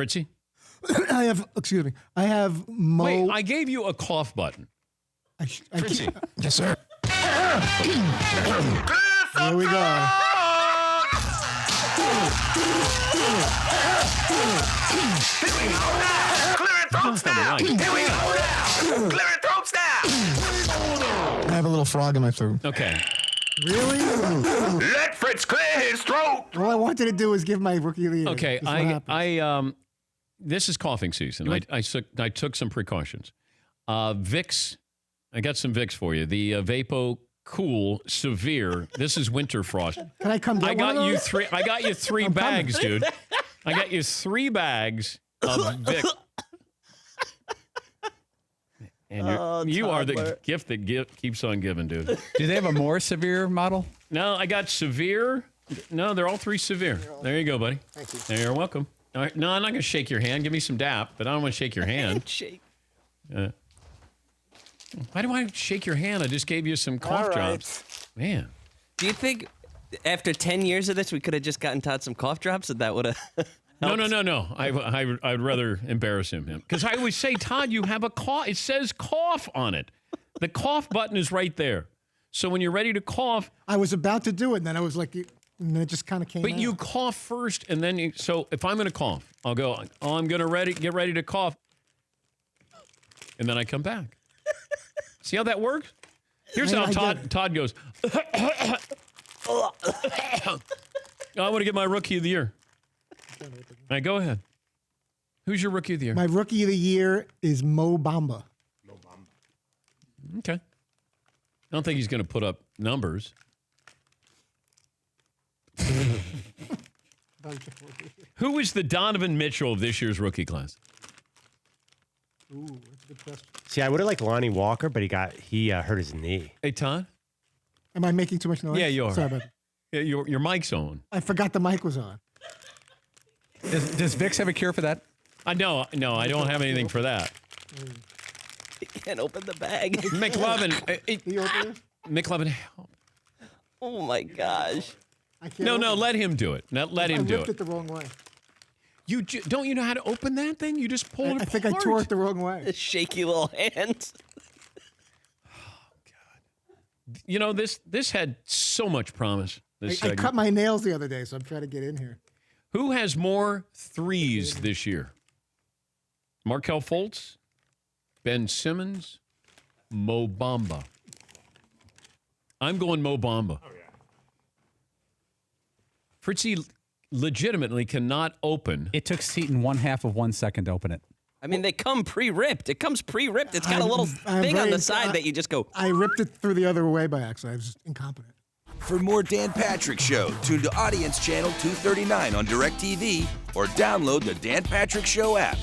Fritzy? Excuse me. I have Mo. Wait, I gave you a cough button. Fritzy. Yes, sir. Here we go. Clearing throats now. Here we go now. Clearing throats now. I have a little frog in my throat. Okay. Really? Let Fritz clear his throat. All I wanted to do was give my rookie of the year. Okay, This is what happens. this is coughing season. I took some precautions. Vicks, I got some Vicks for you. The Vapo Cool Severe. This is winter frost. Can I come get I one of got you those? three. I got you 3 bags, dude. I got you 3 bags of Vicks. And you are the gift that keeps on giving, dude. Do they have a more severe model? No, I got severe. No, they're all 3 severe. There you go, buddy. Thank you. You're welcome. All right. No, I'm not going to shake your hand. Give me some dap, but I don't want to shake your hand. Shake. Why do I shake your hand? I just gave you some cough drops. Man. Do you think after 10 years of this, we could have just gotten Todd some cough drops and that would have No. I'd rather embarrass him. Because I always say, Todd, you have a cough. It says cough on it. The cough button is right there. So when you're ready to cough. I was about to do it, and then I was like, and then it just kind of came But out. you cough first, and then so if I'm going to cough, I'll go, oh, I'm going to get ready to cough. And then I come back. See how that works? Here's how Todd goes. I want to get my rookie of the year. All right, go ahead. Who's your rookie of the year? My rookie of the year is Mo Bamba. Okay. I don't think he's going to put up numbers. Who is the Donovan Mitchell of this year's rookie class? Ooh, that's a good question. See, I would have liked Lonnie Walker, but he hurt his knee. Hey, Todd? Am I making too much noise? Yeah, you are. Sorry about that. Yeah, your mic's on. I forgot the mic was on. Does Vicks have a cure for that? No, I don't have anything for that. You can't open the bag. McLovin. Can you open this? McLovin, help. Oh my gosh. I can't No, open it. let him do it. Let him do I ripped it. it the wrong way. Don't you know how to open that thing? You just pull it apart. I think I tore it the wrong way. The shaky little hands. You know, this had so much promise. I cut my nails the other day, so I'm trying to get in here. Who has more threes this year? Markelle Fultz, Ben Simmons, Mo Bamba. I'm going Mo Bamba. Oh, yeah. Fritzy legitimately cannot open. It took Seton 1/2 of 1 second to open it. I mean, they come pre-ripped. It comes pre-ripped. It's got a little thing on the side that you just go. I ripped it through the other way by accident. I was incompetent. For more Dan Patrick Show, tune to Audience Channel 239 on DirecTV or download the Dan Patrick Show app.